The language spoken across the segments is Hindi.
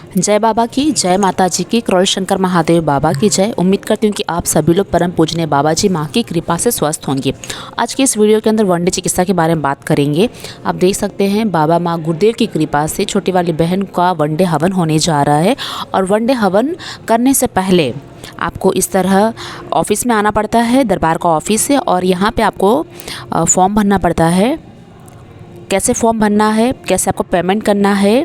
जय बाबा की जय, माता जी की, करोल शंकर महादेव बाबा की जय। उम्मीद करती हूँ कि आप सभी लोग परम पूजनीय बाबा जी माँ की कृपा से स्वस्थ होंगे। आज की इस वीडियो के अंदर वनडे चिकित्सा के बारे में बात करेंगे। आप देख सकते हैं बाबा माँ गुरुदेव की कृपा से छोटी वाली बहन का वनडे हवन होने जा रहा है। और वनडे हवन करने से पहले आपको इस तरह ऑफिस में आना पड़ता है, दरबार का ऑफिस है, और यहाँ पर आपको फॉर्म भरना पड़ता है। कैसे फॉर्म भरना है, कैसे आपको पेमेंट करना है,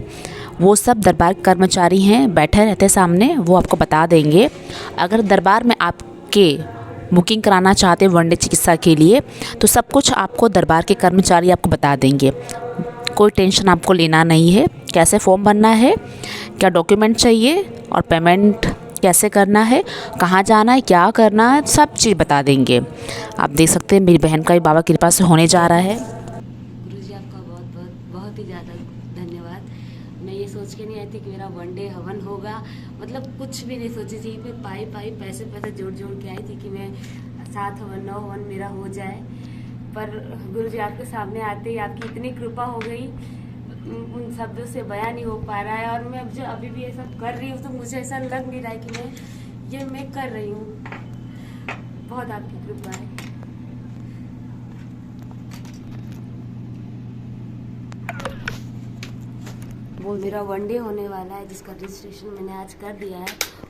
वो सब दरबार के कर्मचारी हैं बैठे रहते सामने, वो आपको बता देंगे। अगर दरबार में आपके बुकिंग कराना चाहते हैं वनडे चिकित्सा के लिए, तो सब कुछ आपको दरबार के कर्मचारी आपको बता देंगे। कोई टेंशन आपको लेना नहीं है। कैसे फॉर्म भरना है, क्या डॉक्यूमेंट चाहिए और पेमेंट कैसे करना है, कहाँ जाना है, क्या करना है, सब चीज़ बता देंगे। आप देख सकते हैं मेरी बहन का भी बाबा कृपा से होने जा रहा है। गुरुजी आपका बहुत ही ज़्यादा धन्यवाद। मैं ये सोच के नहीं आई थी कि मेरा वनडे हवन होगा, मतलब कुछ भी नहीं सोची थी। मैं पाई पैसे जोड़ के आई थी कि मैं 7 हवन 9 हवन मेरा हो जाए। पर गुरुजी आपके सामने आते ही आपकी इतनी कृपा हो गई, उन शब्दों से बयान नहीं हो पा रहा है। और मैं अब जो अभी भी ये सब कर रही हूँ तो मुझे ऐसा लग नहीं रहा है कि मैं कर रही हूँ। बहुत आपकी कृपा है। वो मेरा वनडे होने वाला है, जिसका रजिस्ट्रेशन मैंने आज कर दिया है।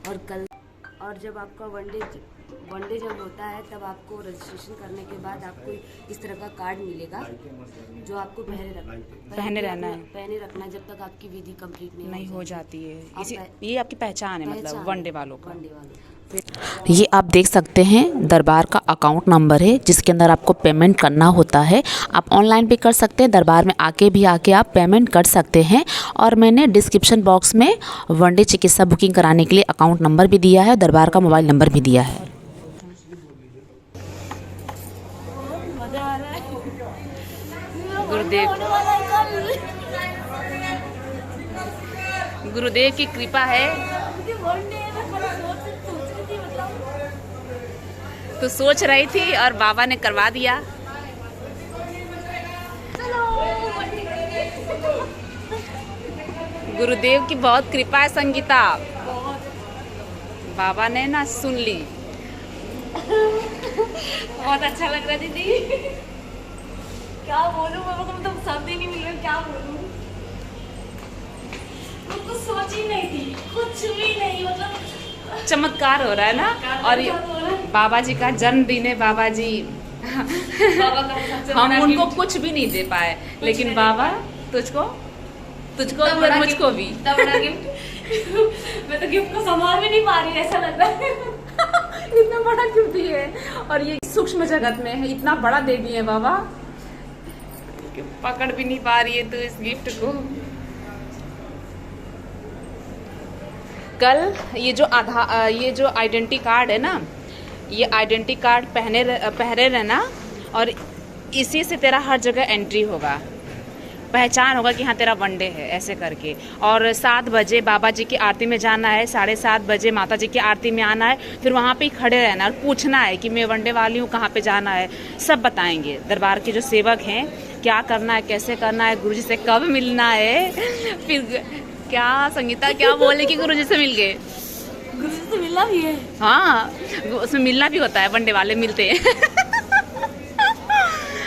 और कल, और जब आपका वनडे जब होता है तब आपको रजिस्ट्रेशन करने के बाद आपको इस तरह का कार्ड मिलेगा, जो आपको पहने रखना जब तक आपकी विधि कंप्लीट नहीं हो जाती है। ये आपकी पहचान है, मतलब वनडे वालों का। वनडे वालों ये आप देख सकते हैं दरबार का अकाउंट नंबर है, जिसके अंदर आपको पेमेंट करना होता है। आप ऑनलाइन भी कर सकते हैं, दरबार में आके आप पेमेंट कर सकते हैं। और मैंने डिस्क्रिप्शन बॉक्स में वनडे चिकित्सा बुकिंग कराने के लिए अकाउंट नंबर भी दिया है, दरबार का मोबाइल नंबर भी दिया है। गुरुदेव की कृपा है तो सोच रही थी और बाबा ने करवा दिया। गुरुदेव की बहुत कृपा है संगीता, बाबा ने ना सुन ली। बहुत अच्छा लग रहा है दीदी। क्या बोलूं मैं, मतलब शब्द ही नहीं मिल रहे, क्या बोलूं। कुछ सोच ही नहीं थी, कुछ भी नहीं, मतलब चमत्कार हो रहा है ना। और बाबा जी का जन्मदिन है, बाबा जी बाबा का हम उनको कुछ भी नहीं दे पाए, लेकिन बाबा तुझको और मुझको भी इतना बड़ा गिफ्ट। मैं तो गिफ्ट को संभाल भी नहीं पा रही, ऐसा लग रहा है। इतना बड़ा क्यों दिए, और ये सूक्ष्म जगत में है, इतना बड़ा दे दिए बाबा, पकड़ भी नहीं पा रही है तू इस गिफ्ट को। कल ये जो आइडेंटिटी कार्ड है ना, ये आइडेंटिटी कार्ड पहने रहना, और इसी से तेरा हर जगह एंट्री होगा, पहचान होगा कि हाँ तेरा वनडे है, ऐसे करके। और 7 बजे बाबा जी की आरती में जाना है, 7:30 बजे माता जी की आरती में आना है, फिर वहाँ पे ही खड़े रहना और पूछना है कि मैं वनडे वाली हूँ, कहाँ पे जाना है, सब बताएंगे। दरबार के जो सेवक हैं, क्या करना है, कैसे करना है, गुरुजी से कब मिलना है। फिर क्या संगीता क्या बोले कि गुरुजी से मिल गए, गुरुजी से मिलना भी है। हाँ, उसमें मिलना भी होता है, वनडे वाले मिलते हैं।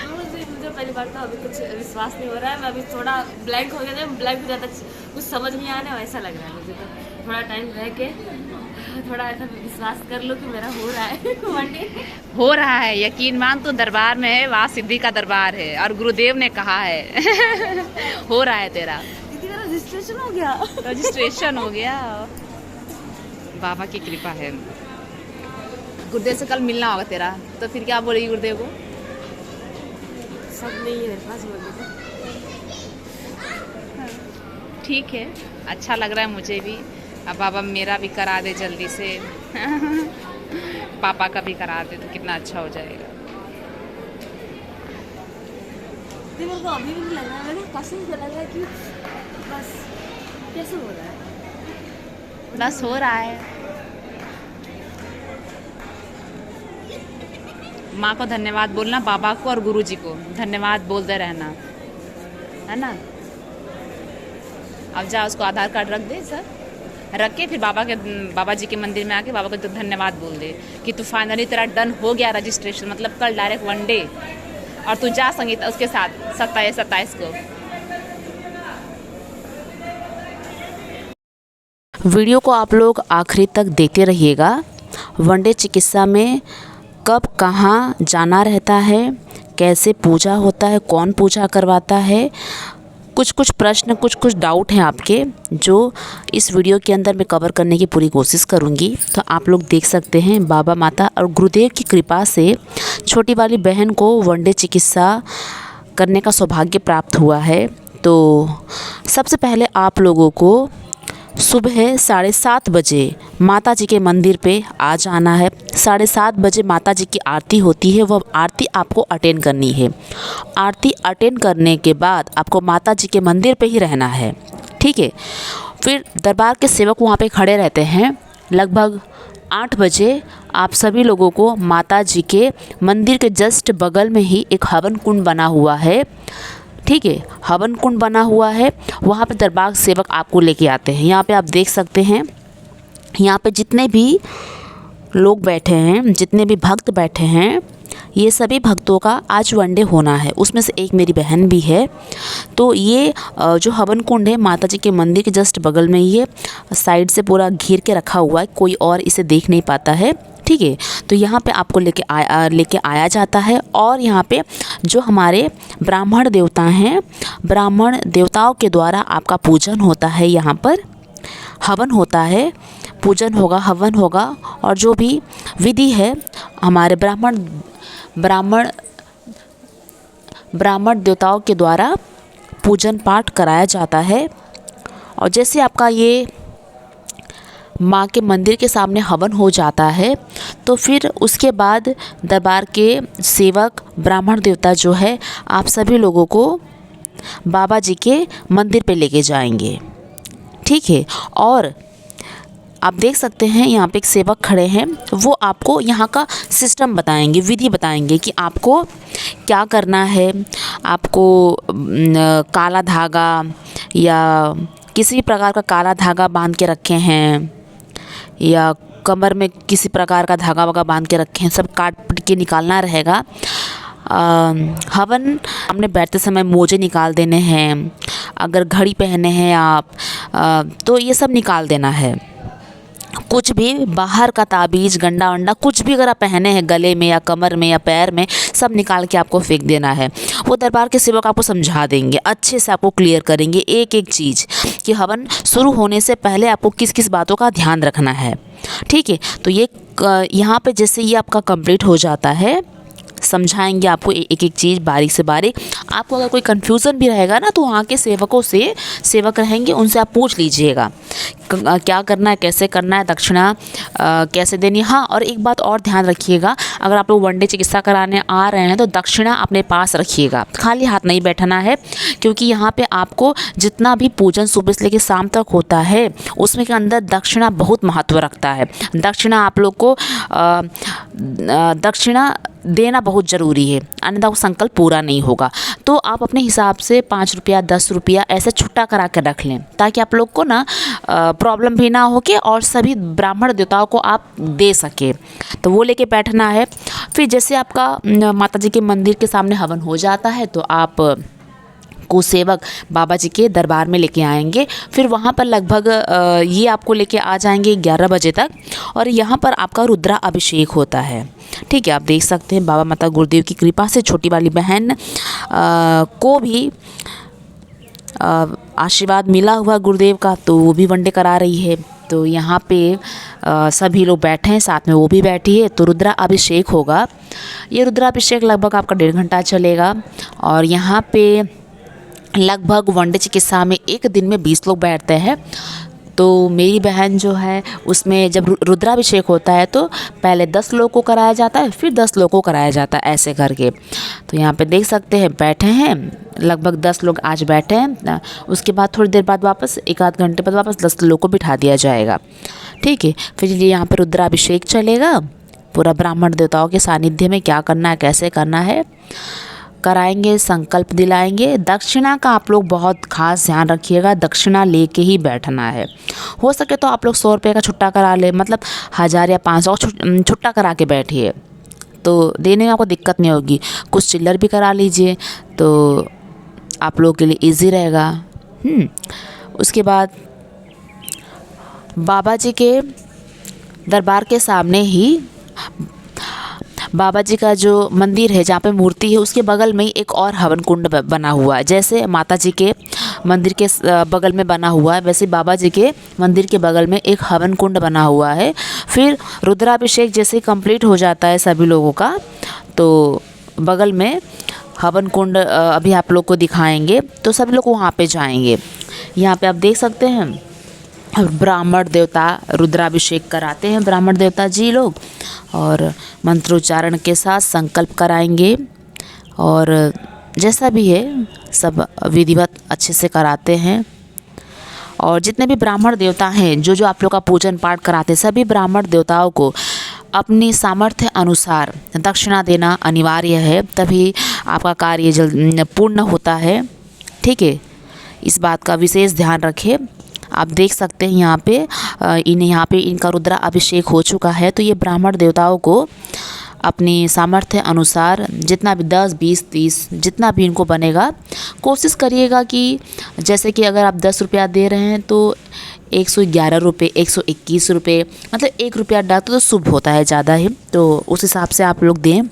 मुझे पहली बार तो अभी कुछ विश्वास नहीं हो रहा है, मैं अभी थोड़ा ब्लैंक हो गया था, ब्लैंक हो जाता, कुछ समझ नहीं आने वैसा लग रहा है मुझे। तो थोड़ा टाइम रह के थोड़ा ऐसा विश्वास कर लो कि मेरा हो रहा है वनडे। हो रहा है, यकीन मान, तो दरबार में है, वहाँ सिद्धि का दरबार है, और गुरुदेव ने कहा है हो रहा है तेरा। दीदी मेरा रजिस्ट्रेशन हो गया। रजिस्ट्रेशन हो गया, बाबा की कृपा है। गुरुदेव से कल मिलना होगा तेरा, तो फिर क्या बोलेगी गुरुदेव को? सब नहीं है मेरे पास बोलने को। ठीक है, अच्छा लग रहा है मुझे भी। अब बाबा मेरा भी करा दे जल्दी से। पापा का भी करा दे तो कितना अच्छा हो जाएगा। मेरे को अभी भी नहीं लगा, मैंने कसम से लगा कि बस कैसे हो रहा है, बस हो रहा है। माँ को धन्यवाद बोलना, बाबा को और गुरुजी को धन्यवाद बोलते रहना, है ना। अब जा उसको आधार कार्ड रख दे सर। रख के फिर बाबा जी के मंदिर में आके बाबा को तो धन्यवाद बोल दे कि तू फाइनली तेरा डन हो गया रजिस्ट्रेशन, मतलब कल डायरेक्ट 1 डे और तू जा संगीत उसके साथ 27 को। वीडियो को आप लोग आखिरी तक देखते रहिएगा। वनडे चिकित्सा में कब कहाँ जाना रहता है, कैसे पूजा होता है, कौन पूजा करवाता है, कुछ प्रश्न कुछ डाउट हैं आपके, जो इस वीडियो के अंदर मैं कवर करने की पूरी कोशिश करूंगी। तो आप लोग देख सकते हैं बाबा माता और गुरुदेव की कृपा से छोटी वाली बहन को वनडे चिकित्सा करने का सौभाग्य प्राप्त हुआ है। तो सबसे पहले आप लोगों को सुबह 7:30 बजे माता जी के मंदिर पे आ जाना है। 7:30 बजे माता जी की आरती होती है, वह आरती आपको अटेंड करनी है। आरती अटेंड करने के बाद आपको माता जी के मंदिर पे ही रहना है, ठीक है। फिर दरबार के सेवक वहाँ पे खड़े रहते हैं। लगभग 8 बजे आप सभी लोगों को माता जी के मंदिर के जस्ट बगल में ही एक हवन कुंड बना हुआ है, ठीक है। हवन कुंड बना हुआ है, वहाँ पे दरबार सेवक आपको लेके आते हैं। यहाँ पे आप देख सकते हैं, यहाँ पे जितने भी लोग बैठे हैं, जितने भी भक्त बैठे हैं, ये सभी भक्तों का आज वनडे होना है। उसमें से एक मेरी बहन भी है। तो ये जो हवन कुंड है माता जी के मंदिर के जस्ट बगल में, ये साइड से पूरा घेर के रखा हुआ है, कोई और इसे देख नहीं पाता है, ठीक है। तो यहाँ पे आपको लेके आया जाता है और यहाँ पे जो हमारे ब्राह्मण देवता हैं, ब्राह्मण देवताओं के द्वारा आपका पूजन होता है। यहाँ पर हवन होता है, पूजन होगा, हवन होगा और जो भी विधि है हमारे ब्राह्मण देवताओं के द्वारा पूजन पाठ कराया जाता है। और जैसे आपका ये माँ के मंदिर के सामने हवन हो जाता है, तो फिर उसके बाद दरबार के सेवक ब्राह्मण देवता जो है आप सभी लोगों को बाबा जी के मंदिर पे लेके जाएंगे, ठीक है। और आप देख सकते हैं यहाँ पे एक सेवक खड़े हैं, वो आपको यहाँ का सिस्टम बताएंगे, विधि बताएंगे कि आपको क्या करना है। आपको काला धागा या किसी भी प्रकार का काला धागा बांध के रखे हैं या कमर में किसी प्रकार का धागा वागा बांध के रखे हैं, सब काट पीट के निकालना रहेगा। हवन हमने बैठते समय मोजे निकाल देने हैं, अगर घड़ी पहने हैं आप तो ये सब निकाल देना है। कुछ भी बाहर का ताबीज़ गंडा वंडा कुछ भी अगर आप पहने हैं गले में या कमर में या पैर में, सब निकाल के आपको फेंक देना है। वो दरबार के सेवक आपको समझा देंगे, अच्छे से आपको क्लियर करेंगे एक एक चीज़ कि हवन शुरू होने से पहले आपको किस किस बातों का ध्यान रखना है, ठीक है। तो ये यहाँ पे जैसे ये आपका कंप्लीट हो जाता है, समझाएंगे आपको एक एक चीज़ बारीक से बारीक। आपको अगर कोई कन्फ्यूज़न भी रहेगा ना, तो वहाँ के सेवकों से, सेवक रहेंगे उनसे आप पूछ लीजिएगा क्या करना है, कैसे करना है, दक्षिणा कैसे देनी है। हाँ, और एक बात और ध्यान रखिएगा, अगर आप लोग वनडे चिकित्सा कराने आ रहे हैं तो दक्षिणा अपने पास रखिएगा, खाली हाथ नहीं बैठना है। क्योंकि यहाँ पे आपको जितना भी पूजन सुबह से लेकर शाम तक होता है, उसमें के अंदर दक्षिणा बहुत महत्व रखता है। दक्षिणा आप लोग को दक्षिणा देना बहुत ज़रूरी है, अन्यथा वो संकल्प पूरा नहीं होगा। तो आप अपने हिसाब से 5 रुपया 10 रुपया ऐसे छुट्टा करा कर रख लें, ताकि आप लोग को ना प्रॉब्लम भी ना हो के और सभी ब्राह्मण देवताओं को आप दे सके। तो वो लेके बैठना है। फिर जैसे आपका माता जी के मंदिर के सामने हवन हो जाता है, तो आप को सेवक बाबा जी के दरबार में लेके आएंगे। फिर वहाँ पर लगभग ये आपको लेके आ जाएंगे 11 बजे तक, और यहाँ पर आपका रुद्रा अभिषेक होता है, ठीक है। आप देख सकते हैं बाबा माता गुरुदेव की कृपा से छोटी वाली बहन को भी आशीर्वाद मिला हुआ गुरुदेव का, तो वो भी वनडे करा रही है। तो यहाँ पे सभी लोग बैठे हैं, साथ में वो भी बैठी है। तो रुद्रा अभिषेक होगा। ये रुद्रा अभिषेक लगभग आपका 1.5 घंटा चलेगा। और यहाँ पे लगभग वनडे चिकित्सा में एक दिन में 20 लोग बैठते हैं। तो मेरी बहन जो है उसमें जब रुद्राभिषेक होता है तो पहले 10 लोगों को कराया जाता है, फिर 10 लोगों को कराया जाता है, ऐसे करके। तो यहाँ पे देख सकते हैं बैठे हैं लगभग 10 लोग आज बैठे हैं। उसके बाद थोड़ी देर बाद वापस 1 आध घंटे बाद वापस 10 लोगों को बिठा दिया जाएगा, ठीक है। फिर यहाँ पर रुद्राभिषेक चलेगा पूरा ब्राह्मण देवताओं के सानिध्य में। क्या करना है, कैसे करना है, कराएंगे, संकल्प दिलाएंगे। दक्षिणा का आप लोग बहुत खास ध्यान रखिएगा, दक्षिणा लेके ही बैठना है। हो सके तो आप लोग 100 रुपये का छुट्टा करा ले, मतलब 1000 या 500 छुट्टा करा के बैठिए, तो देने में आपको दिक्कत नहीं होगी। कुछ चिल्लर भी करा लीजिए तो आप लोगों के लिए इजी रहेगा। उसके बाद बाबा जी के दरबार के सामने ही बाबा जी का जो मंदिर है, जहाँ पे मूर्ति है, उसके बगल में ही एक और हवन कुंड बना हुआ है। जैसे माता जी के मंदिर के बगल में बना हुआ है, वैसे बाबा जी के मंदिर के बगल में एक हवन कुंड बना हुआ है। फिर रुद्राभिषेक जैसे कंप्लीट हो जाता है सभी लोगों का, तो बगल में हवन कुंड अभी आप लोग को दिखाएंगे, तो सभी लोग वहाँ पे जाएंगे। यहाँ पे आप देख सकते हैं ब्राह्मण देवता रुद्राभिषेक कराते हैं, ब्राह्मण देवता जी लोग, और मंत्रोच्चारण के साथ संकल्प कराएंगे, और जैसा भी है सब विधिवत अच्छे से कराते हैं। और जितने भी ब्राह्मण देवता हैं जो आप लोग का पूजन पाठ कराते हैं, सभी ब्राह्मण देवताओं को अपनी सामर्थ्य अनुसार दक्षिणा देना अनिवार्य है, तभी आपका कार्य जल्द पूर्ण होता है। ठीक है, इस बात का विशेष ध्यान रखें। आप देख सकते हैं यहाँ पे इनका रुद्रा अभिषेक हो चुका है, तो ये ब्राह्मण देवताओं को अपनी सामर्थ्य अनुसार जितना भी 10, 20, 30 जितना भी इनको बनेगा, कोशिश करिएगा कि जैसे कि अगर आप 10 रुपया दे रहे हैं तो 111 रुपये, 121 रुपये, मतलब 1 रुपया डालते तो शुभ होता है ज़्यादा ही, तो उस हिसाब से आप लोग दें।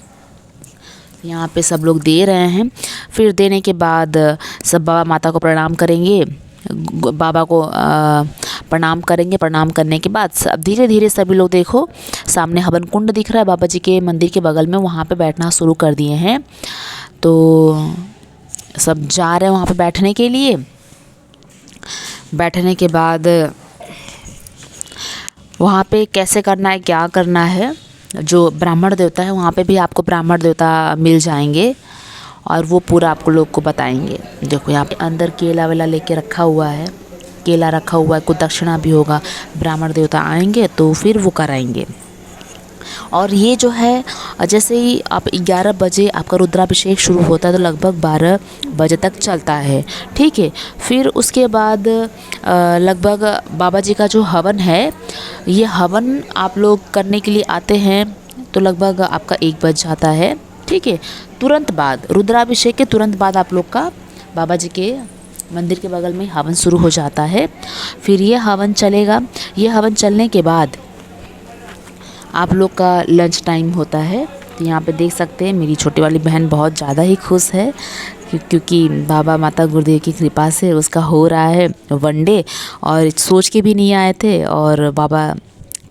यहाँ पे सब लोग दे रहे हैं। फिर देने के बाद सब बाबा माता को प्रणाम करेंगे, बाबा को प्रणाम करेंगे। प्रणाम करने के बाद सब धीरे धीरे सभी लोग देखो सामने हवन कुंड दिख रहा है बाबा जी के मंदिर के बगल में, वहाँ पे बैठना शुरू कर दिए हैं। तो सब जा रहे हैं वहाँ पे बैठने के लिए। बैठने के बाद वहाँ पे कैसे करना है, क्या करना है, जो ब्राह्मण देवता है वहाँ पे भी आपको ब्राह्मण देवता मिल जाएंगे और वो पूरा आपको लोग को बताएंगे। देखो यहाँ पे अंदर केला वेला लेके रखा हुआ है, केला रखा हुआ है, कुछ दक्षिणा भी होगा। ब्राह्मण देवता आएंगे तो फिर वो कराएंगे। और ये जो है जैसे ही आप 11 बजे आपका रुद्राभिषेक शुरू होता है तो लगभग 12 बजे तक चलता है। ठीक है, फिर उसके बाद लगभग बाबा जी का जो हवन है, ये हवन आप लोग करने के लिए आते हैं तो लगभग आपका 1 बज जाता है। ठीक है, तुरंत बाद रुद्राभिषेक के तुरंत बाद आप लोग का बाबा जी के मंदिर के बगल में हवन शुरू हो जाता है। फिर ये हवन चलेगा। ये हवन चलने के बाद आप लोग का लंच टाइम होता है। तो यहाँ पे देख सकते हैं मेरी छोटी वाली बहन बहुत ज़्यादा ही खुश है क्योंकि बाबा माता गुरुदेव की कृपा से उसका हो रहा है वनडे, और सोच के भी नहीं आए थे और बाबा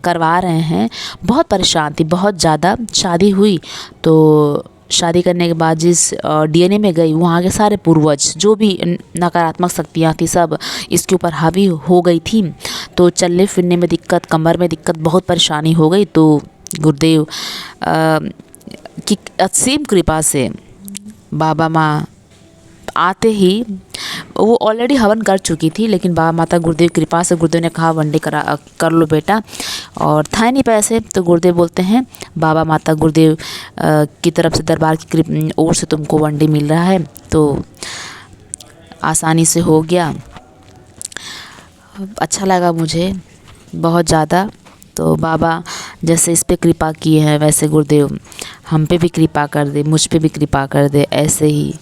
करवा रहे हैं। बहुत परेशान थी, बहुत ज़्यादा। शादी हुई तो शादी करने के बाद जिस डीएनए में गई, वहाँ के सारे पूर्वज जो भी नकारात्मक शक्तियाँ थी सब इसके ऊपर हावी हो गई थी। तो चलने फिरने में दिक्कत, कमर में दिक्कत, बहुत परेशानी हो गई। तो गुरुदेव की असीम कृपा से बाबा माँ आते ही, वो ऑलरेडी हवन कर चुकी थी, लेकिन बाबा माता गुरुदेव की कृपा से गुरुदेव ने कहा वनडे कर लो बेटा, और था नहीं पैसे। तो गुरुदेव बोलते हैं बाबा माता गुरुदेव की तरफ से, दरबार की ओर से तुमको वनडे मिल रहा है, तो आसानी से हो गया। अच्छा लगा मुझे बहुत ज़्यादा। तो बाबा जैसे इस पे कृपा किए हैं वैसे गुरुदेव हम पे भी कृपा कर दे, मुझ पे भी कृपा कर दे, ऐसे ही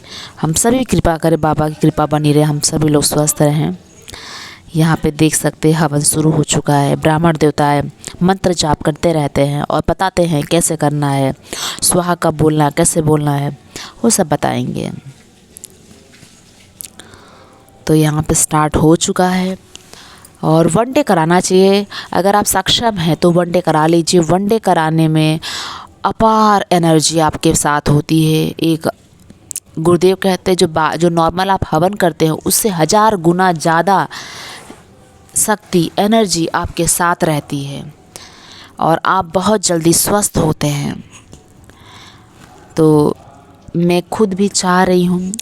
हम सभी कृपा करें, बाबा की कृपा बनी रहे, हम सभी लोग स्वस्थ रहें। यहाँ पे देख सकते हैं हवन शुरू हो चुका है। ब्राह्मण देवताएं मंत्र जाप करते रहते हैं और बताते हैं कैसे करना है, स्वाहा कब बोलना है, कैसे बोलना है, वो सब बताएंगे। तो यहाँ पे स्टार्ट हो चुका है और वनडे कराना चाहिए। अगर आप सक्षम हैं तो वनडे करा लीजिए। वनडे कराने में अपार एनर्जी आपके साथ होती है। एक गुरुदेव कहते हैं जो नॉर्मल आप हवन करते हैं उससे 1000 गुना ज़्यादा शक्ति, एनर्जी आपके साथ रहती है और आप बहुत जल्दी स्वस्थ होते हैं। तो मैं खुद भी चाह रही हूँ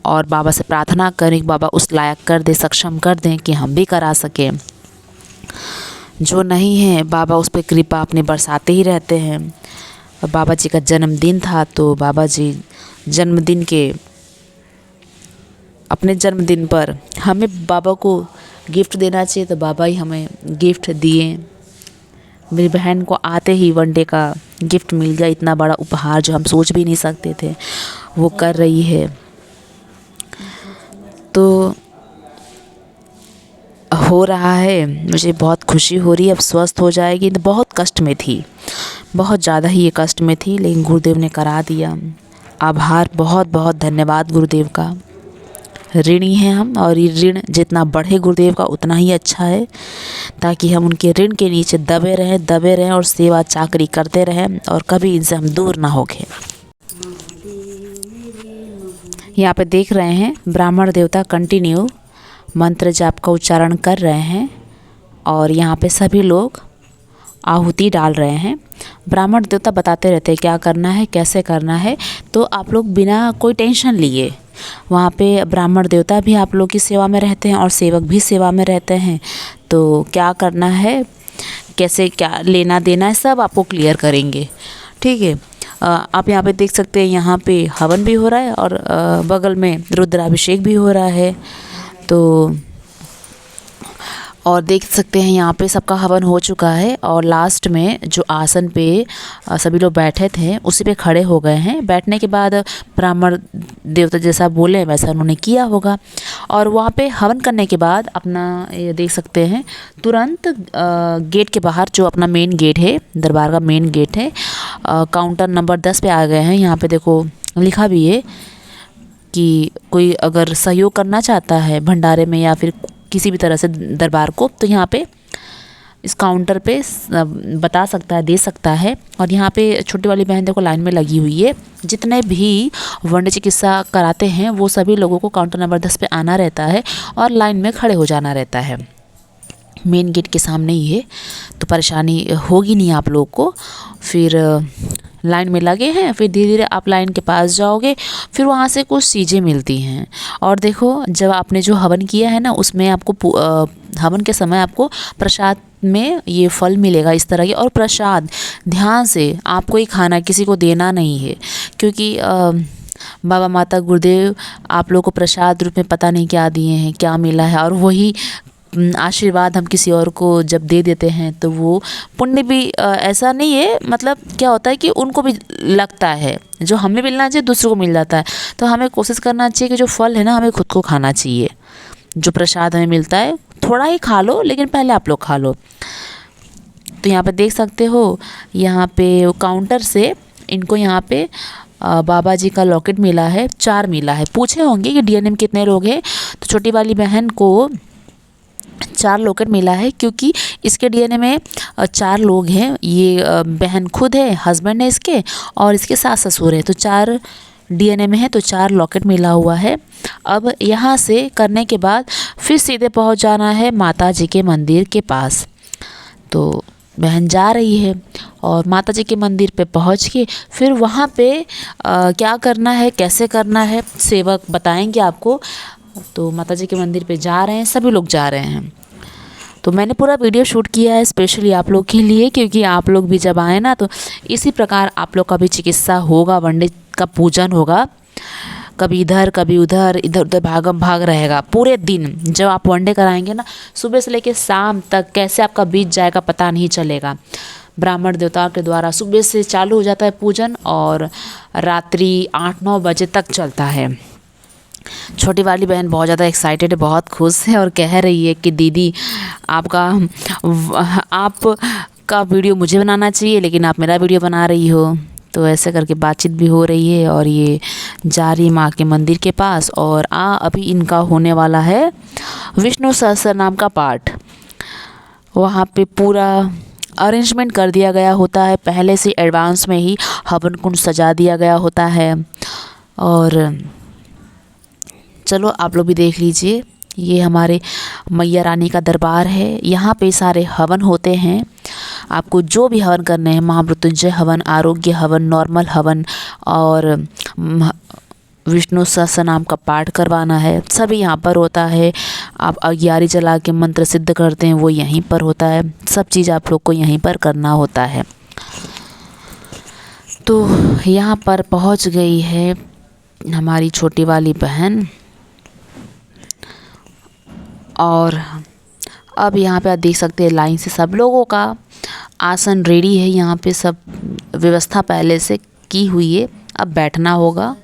और बाबा से प्रार्थना करें कि बाबा उस लायक कर दे, सक्षम कर दें कि हम भी करा सकें। जो नहीं है बाबा उस पर कृपा अपने बरसाते ही रहते हैं। बाबा जी का जन्मदिन था, तो बाबा जी जन्मदिन के अपने जन्मदिन पर हमें बाबा को गिफ्ट देना चाहिए, तो बाबा ही हमें गिफ्ट दिए। मेरी बहन को आते ही वनडे का गिफ्ट मिल गया, इतना बड़ा उपहार जो हम सोच भी नहीं सकते थे वो कर रही है। तो हो रहा है, मुझे बहुत खुशी हो रही है। अब स्वस्थ हो जाएगी। तो बहुत कष्ट में थी, बहुत ज़्यादा ही ये कष्ट में थी, लेकिन गुरुदेव ने करा दिया। आभार, बहुत बहुत धन्यवाद गुरुदेव का। ऋणी हैं हम, और ये ऋण जितना बढ़े गुरुदेव का उतना ही अच्छा है, ताकि हम उनके ऋण के नीचे दबे रहें और सेवा चाकरी करते रहें और कभी इनसे हम दूर ना होके। यहाँ पे देख रहे हैं ब्राह्मण देवता कंटिन्यू मंत्र जाप का उच्चारण कर रहे हैं, और यहाँ पे सभी लोग आहुति डाल रहे हैं। ब्राह्मण देवता बताते रहते हैं क्या करना है, कैसे करना है, तो आप लोग बिना कोई टेंशन लिए, वहाँ पे ब्राह्मण देवता भी आप लोग की सेवा में रहते हैं और सेवक भी सेवा में रहते हैं। तो क्या करना है, कैसे क्या लेना देना है, सब आपको क्लियर करेंगे। ठीक है। आप यहाँ पे देख सकते हैं, यहाँ पे हवन भी हो रहा है और बगल में रुद्राभिषेक भी हो रहा है। तो और देख सकते हैं यहाँ पे सबका हवन हो चुका है, और लास्ट में जो आसन पे सभी लोग बैठे थे उसी पे खड़े हो गए हैं। बैठने के बाद ब्राह्मण देवता जैसा बोले वैसा उन्होंने किया होगा, और वहाँ पे हवन करने के बाद अपना ये देख सकते हैं तुरंत गेट के बाहर, जो अपना मेन गेट है, दरबार का मेन गेट है, काउंटर नंबर 10 पे आ गए हैं। यहाँ पे देखो लिखा भी है कि कोई अगर सहयोग करना चाहता है भंडारे में या फिर किसी भी तरह से दरबार को, तो यहाँ पे इस काउंटर पे बता सकता है, दे सकता है। और यहाँ पे छोटी वाली बहन देखो लाइन में लगी हुई है। जितने भी वन्य चिकित्सा कराते हैं वो सभी लोगों को काउंटर नंबर 10 पे आना रहता है और लाइन में खड़े हो जाना रहता है। मेन गेट के सामने ही है, तो परेशानी होगी नहीं आप लोग को। फिर लाइन में लगे हैं, फिर धीरे धीरे आप लाइन के पास जाओगे, फिर वहाँ से कुछ चीज़ें मिलती हैं। और देखो जब आपने जो हवन किया है ना, उसमें आपको हवन के समय आपको प्रसाद में ये फल मिलेगा इस तरह के। और प्रसाद ध्यान से आपको ही खाना, किसी को देना नहीं है, क्योंकि बाबा माता गुरुदेव आप लोगों को प्रसाद रूप में पता नहीं क्या दिए हैं, क्या मिला है, और वही आशीर्वाद हम किसी और को जब दे देते हैं तो वो पुण्य भी ऐसा नहीं है, मतलब क्या होता है कि उनको भी लगता है, जो हमें मिलना चाहिए दूसरों को मिल जाता है। तो हमें कोशिश करना चाहिए कि जो फल है ना, हमें खुद को खाना चाहिए। जो प्रसाद हमें मिलता है थोड़ा ही खा लो, लेकिन पहले आप लोग खा लो। तो यहाँ पे देख सकते हो, यहाँ पे काउंटर से इनको यहाँ पे बाबा जी का लॉकेट मिला है, 4 मिला है। पूछे होंगे कि डीएनए में कितने लोग हैं, तो छोटी वाली बहन को 4 लॉकेट मिला है, क्योंकि इसके डीएनए में 4 लोग हैं। ये बहन खुद है, हस्बैंड है इसके, और इसके सास ससुर है, तो 4 डीएनए में है, तो 4 लॉकेट मिला हुआ है। अब यहाँ से करने के बाद फिर सीधे पहुँच जाना है माता जी के मंदिर के पास। तो बहन जा रही है और माता जी के मंदिर पे पहुँच के फिर वहाँ पे क्या करना है, कैसे करना है, सेवक बताएंगे आपको। तो माता जी के मंदिर पे जा रहे हैं, सभी लोग जा रहे हैं। तो मैंने पूरा वीडियो शूट किया है स्पेशली आप लोग के लिए, क्योंकि आप लोग भी जब आए ना, तो इसी प्रकार आप लोग का भी चिकित्सा होगा, वनडे का पूजन होगा। कभी इधर कभी उधर, इधर उधर भागम भाग रहेगा पूरे दिन। जब आप वनडे कराएंगे ना, सुबह से लेकर शाम तक कैसे आपका बीत जाएगा पता नहीं चलेगा। ब्राह्मण देवताओं के द्वारा सुबह से चालू हो जाता है पूजन और रात्रि 8-9 बजे तक चलता है। छोटी वाली बहन बहुत ज़्यादा एक्साइटेड है, बहुत खुश है और कह रही है कि दीदी आपका वीडियो मुझे बनाना चाहिए, लेकिन आप मेरा वीडियो बना रही हो। तो ऐसे करके बातचीत भी हो रही है, और ये जा रही माँ के मंदिर के पास। और अभी इनका होने वाला है विष्णु सहस्त्रनाम का पाठ। वहाँ पे पूरा अरेंजमेंट कर दिया गया होता है, पहले से एडवांस में ही हवन कुंड सजा दिया गया होता है। और चलो आप लोग भी देख लीजिए, ये हमारे मैया रानी का दरबार है। यहाँ पे सारे हवन होते हैं। आपको जो भी हवन करने हैं, महामृत्युंजय हवन, आरोग्य हवन, नॉर्मल हवन और विष्णु सहस्त्रनाम का पाठ करवाना है, सभी यहाँ पर होता है। आप अग्यारी जला के मंत्र सिद्ध करते हैं, वो यहीं पर होता है। सब चीज़ आप लोग को यहीं पर करना होता है। तो यहाँ पर पहुँच गई है हमारी छोटी वाली बहन, और अब यहाँ पे आप देख सकते हैं लाइन से सब लोगों का आसन रेडी है। यहाँ पे सब व्यवस्था पहले से की हुई है। अब बैठना होगा,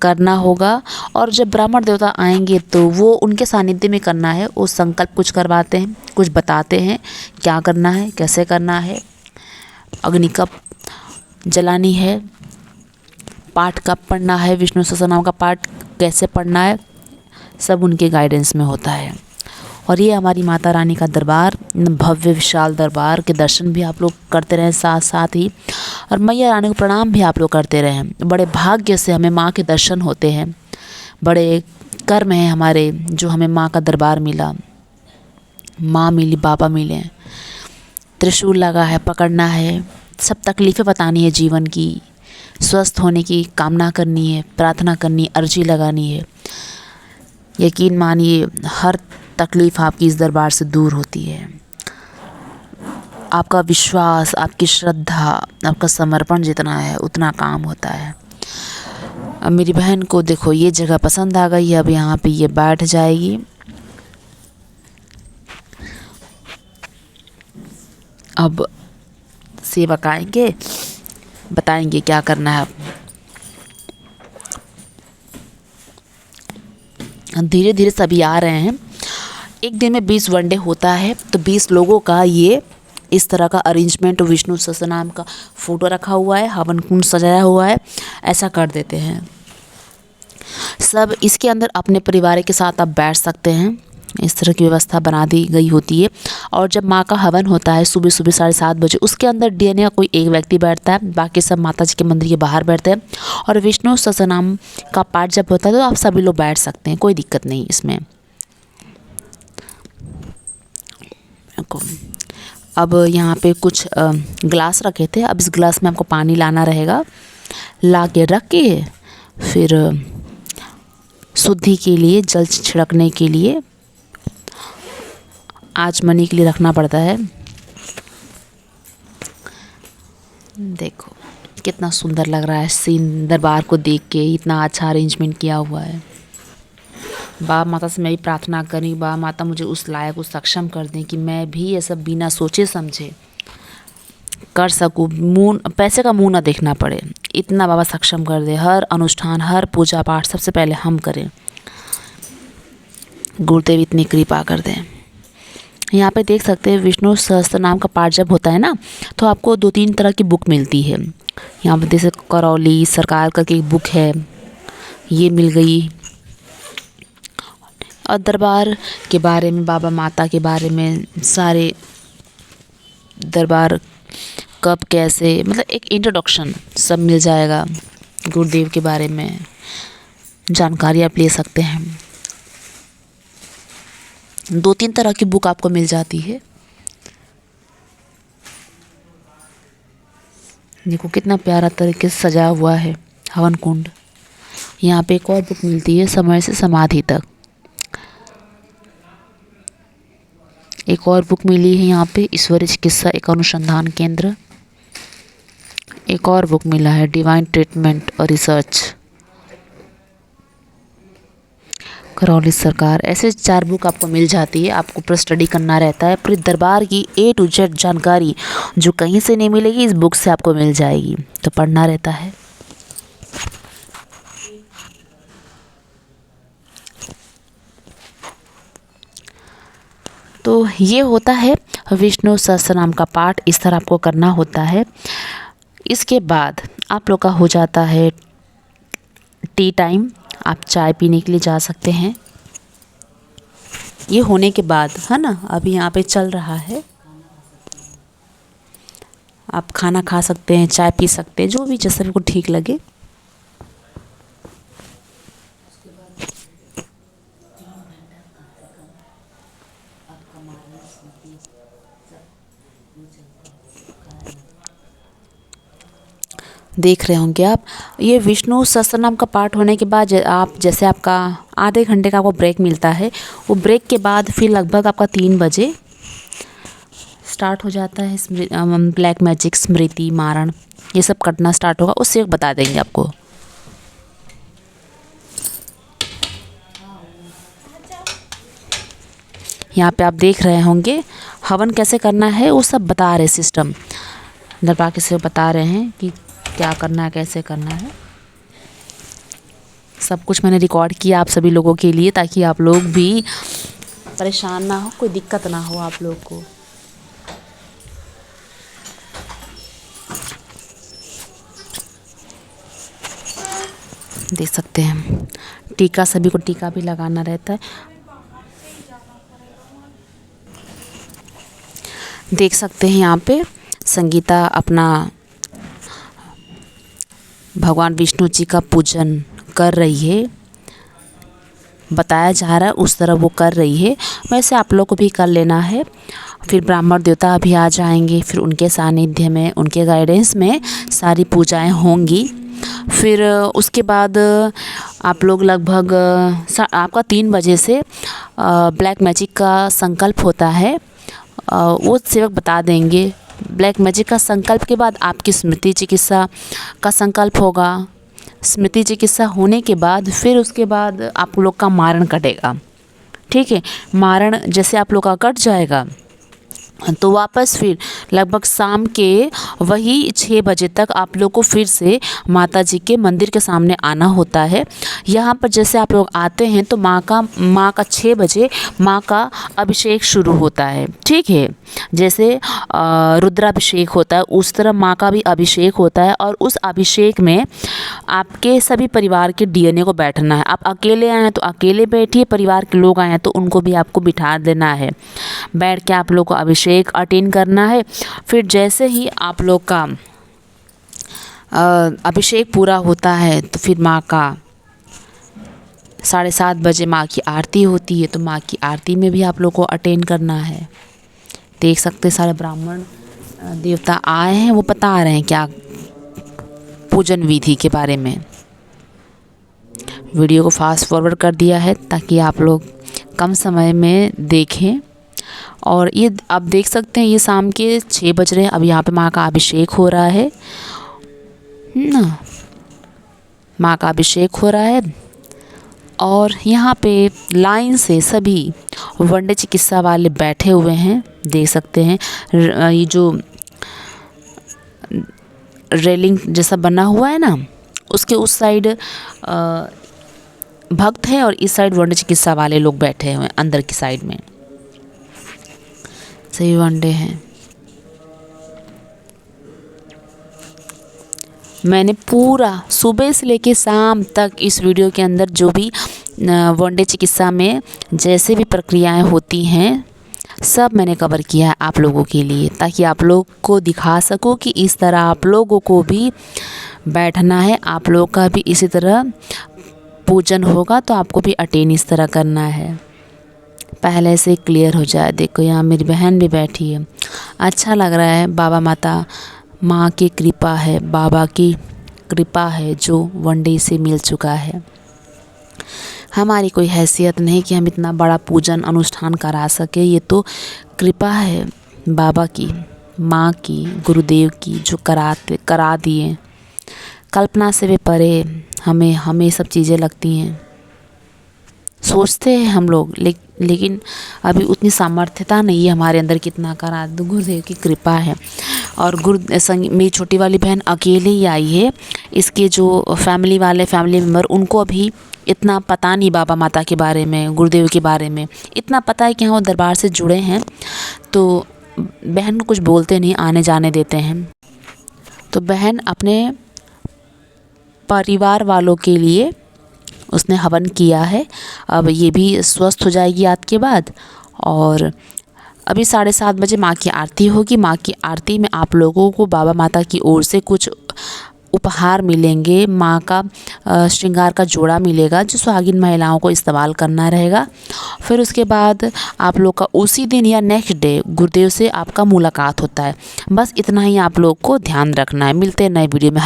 करना होगा, और जब ब्राह्मण देवता आएंगे तो वो उनके सानिध्य में करना है। वो संकल्प कुछ करवाते हैं, कुछ बताते हैं क्या करना है, कैसे करना है, अग्नि कब जलानी है, पाठ कब पढ़ना है, विष्णु सहस्त्रनाम का पाठ कैसे पढ़ना है, सब उनके गाइडेंस में होता है। और ये हमारी माता रानी का दरबार, भव्य विशाल दरबार के दर्शन भी आप लोग करते रहें साथ साथ ही, और मैया रानी को प्रणाम भी आप लोग करते रहें। बड़े भाग्य से हमें माँ के दर्शन होते हैं, बड़े कर्म हैं हमारे जो हमें माँ का दरबार मिला, माँ मिली, बाबा मिले, त्रिशूल लगा है, पकड़ना है, सब तकलीफ़ें बतानी है जीवन की, स्वस्थ होने की कामना करनी है, प्रार्थना करनी, अर्जी लगानी है। यकीन मानिए हर तकलीफ़ आपकी इस दरबार से दूर होती है। आपका विश्वास, आपकी श्रद्धा, आपका समर्पण जितना है उतना काम होता है। अब मेरी बहन को देखो ये जगह पसंद आ गई है, अब यहाँ पे ये बैठ जाएगी। अब सेवक आएंगे, बताएंगे क्या करना है। धीरे धीरे सभी आ रहे हैं। एक दिन में 20 वनडे होता है, तो 20 लोगों का ये इस तरह का अरेंजमेंट, विष्णु सहस्त्रनाम का फ़ोटो रखा हुआ है, हवन कुंड सजाया हुआ है, ऐसा कर देते हैं सब। इसके अंदर अपने परिवार के साथ आप बैठ सकते हैं, इस तरह की व्यवस्था बना दी गई होती है। और जब माँ का हवन होता है सुबह सुबह 7:30 बजे, उसके अंदर डीएनए का कोई एक व्यक्ति बैठता है, बाकी सब माता जी के मंदिर के बाहर बैठते हैं। और विष्णु सहस्त्रनाम का पाठ जब होता है तो आप सभी लोग बैठ सकते हैं, कोई दिक्कत नहीं इसमें। अब यहाँ पे कुछ ग्लास रखे थे, अब इस ग्लास में आपको पानी लाना रहेगा, ला के रख के फिर शुद्धि के लिए, जल छिड़कने के लिए, आचमनी के लिए रखना पड़ता है। देखो कितना सुंदर लग रहा है सीन, दरबार को देख के इतना अच्छा अरेंजमेंट किया हुआ है। बाबा माता से मैं भी प्रार्थना करी, बाबा माता मुझे उस लायक, उस सक्षम कर दें कि मैं भी ये सब बिना सोचे समझे कर सकूँ, मुँह पैसे का मुँह ना देखना पड़े, इतना बाबा सक्षम कर दे। हर अनुष्ठान, हर पूजा पाठ सबसे पहले हम करें, गुरुदेव इतनी कृपा कर दें। यहाँ पे देख सकते हैं विष्णु सहस्त्रनाम का पाठ जब होता है ना, तो आपको 2-3 तरह की बुक मिलती है। यहाँ पे जैसे करौली सरकार करके एक बुक है, ये मिल गई। और दरबार के बारे में, बाबा माता के बारे में, सारे दरबार कब कैसे, मतलब एक इंट्रोडक्शन सब मिल जाएगा। गुरुदेव के बारे में जानकारी आप ले सकते हैं। 2-3 तरह की बुक आपको मिल जाती है। देखो कितना प्यारा तरीके से सजा हुआ है हवन कुंड। यहाँ पे एक और बुक मिलती है, समय से समाधि तक। एक और बुक मिली है यहाँ पे, ईश्वरीय चिकित्सा एक अनुसंधान केंद्र। एक और बुक मिला है, डिवाइन ट्रीटमेंट और रिसर्च, करौली सरकार। ऐसे 4 बुक आपको मिल जाती है। आपको पूरा स्टडी करना रहता है, पूरी दरबार की A to Z जानकारी जो कहीं से नहीं मिलेगी इस बुक से आपको मिल जाएगी, तो पढ़ना रहता है। तो ये होता है विष्णु सहस्त्रनाम का पाठ, इस तरह आपको करना होता है। इसके बाद आप लोग का हो जाता है टी टाइम, आप चाय पीने के लिए जा सकते हैं। ये होने के बाद है ना, अभी यहाँ पे चल रहा है, आप खाना खा सकते हैं, चाय पी सकते हैं, जो भी जैसा आपको ठीक लगे। देख रहे होंगे आप, ये विष्णु सहस्त्रनाम का पाठ होने के बाद आप जैसे आपका आधे घंटे का आपको ब्रेक मिलता है, वो ब्रेक के बाद फिर लगभग आपका 3 बजे स्टार्ट हो जाता है ब्लैक मैजिक स्मृति मारण, ये सब कटना स्टार्ट होगा उससे बता देंगे आपको। यहाँ पे आप देख रहे होंगे हवन कैसे करना है, वो सब बता रहे सिस्टम दरबार के से बता रहे हैं कि क्या करना है, कैसे करना है। सब कुछ मैंने रिकॉर्ड किया आप सभी लोगों के लिए, ताकि आप लोग भी परेशान ना हो, कोई दिक्कत ना हो आप लोग को। देख सकते हैं टीका, सभी को टीका भी लगाना रहता है। देख सकते हैं यहाँ पे संगीता अपना भगवान विष्णु जी का पूजन कर रही है, बताया जा रहा है उस तरह वो कर रही है, वैसे आप लोग को भी कर लेना है। फिर ब्राह्मण देवता भी आ जाएंगे, फिर उनके सानिध्य में, उनके गाइडेंस में सारी पूजाएं होंगी। फिर उसके बाद आप लोग लगभग आपका 3 बजे से ब्लैक मैजिक का संकल्प होता है, वो सेवक बता देंगे। ब्लैक मैजिक का संकल्प के बाद आपकी स्मृति चिकित्सा का संकल्प होगा। स्मृति चिकित्सा होने के बाद फिर उसके बाद आप लोग का मारण कटेगा। ठीक है, मारण जैसे आप लोग का कट जाएगा तो वापस फिर लगभग शाम के वही 6 बजे तक आप लोग को फिर से माता जी के मंदिर के सामने आना होता है। यहाँ पर जैसे आप लोग आते हैं तो माँ का 6 बजे माँ का अभिषेक शुरू होता है। ठीक है, जैसे रुद्राभिषेक होता है उस तरह माँ का भी अभिषेक होता है, और उस अभिषेक में आपके सभी परिवार के डीएनए को बैठना है। आप अकेले आए हैं तो अकेले बैठिए, परिवार के लोग आए हैं तो उनको भी आपको बिठा देना है, बैठ के आप लोग को अभिषेक अटेंड करना है। फिर जैसे ही आप लोग का अभिषेक पूरा होता है तो फिर माँ का 7:30 बजे माँ की आरती होती है, तो माँ की आरती में भी आप लोग को अटेंड करना है। देख सकते सारे ब्राह्मण देवता आए हैं, वो बता रहे हैं क्या पूजन विधि के बारे में। वीडियो को फास्ट फॉरवर्ड कर दिया है ताकि आप लोग कम समय में देखें। और ये आप देख सकते हैं ये शाम के 6 बज रहे हैं, अब यहाँ पे माँ का अभिषेक हो रहा है ना, माँ का अभिषेक हो रहा है। और यहाँ पे लाइन से सभी वनडे चिकित्सा वाले बैठे हुए हैं, देख सकते हैं। ये जो रेलिंग जैसा बना हुआ है ना, उसके उस साइड भक्त हैं और इस साइड वनडे चिकित्सा वाले लोग बैठे हुए हैं, अंदर की साइड में सही वनडे हैं। मैंने पूरा सुबह से लेके शाम तक इस वीडियो के अंदर जो भी वनडे चिकित्सा में जैसे भी प्रक्रियाएं होती हैं सब मैंने कवर किया है आप लोगों के लिए, ताकि आप लोग को दिखा सकूं कि इस तरह आप लोगों को भी बैठना है, आप लोग का भी इसी तरह पूजन होगा तो आपको भी अटेंड इस तरह करना है। पहले से क्लियर हो जाए। देखो यहाँ मेरी बहन भी बैठी है, अच्छा लग रहा है। बाबा माता माँ की कृपा है, बाबा की कृपा है जो वनडे से मिल चुका है। हमारी कोई हैसियत नहीं कि हम इतना बड़ा पूजन अनुष्ठान करा सके, ये तो कृपा है बाबा की, माँ की, गुरुदेव की जो करा दिए। कल्पना से भी परे हमें सब चीज़ें लगती हैं। सोचते हैं हम लोग लेकिन अभी उतनी सामर्थ्यता नहीं है हमारे अंदर कितना करा। गुरुदेव की कृपा है। और मेरी छोटी वाली बहन अकेले ही आई है, इसके जो फैमिली मेम्बर उनको अभी इतना पता नहीं बाबा माता के बारे में, गुरुदेव के बारे में। इतना पता है कि हाँ वो दरबार से जुड़े हैं, तो बहन को कुछ बोलते नहीं, आने जाने देते हैं। तो बहन अपने परिवार वालों के लिए उसने हवन किया है। अब ये भी स्वस्थ हो जाएगी आज के बाद। और अभी 7:30 बजे माँ की आरती होगी। माँ की आरती में आप लोगों को बाबा माता की ओर से कुछ उपहार मिलेंगे। माँ का श्रृंगार का जोड़ा मिलेगा जो सुहागिन महिलाओं को इस्तेमाल करना रहेगा। फिर उसके बाद आप लोग का उसी दिन या नेक्स्ट डे गुरुदेव से आपका मुलाकात होता है। बस इतना ही आप लोग को ध्यान रखना है। मिलते हैं नए वीडियो में।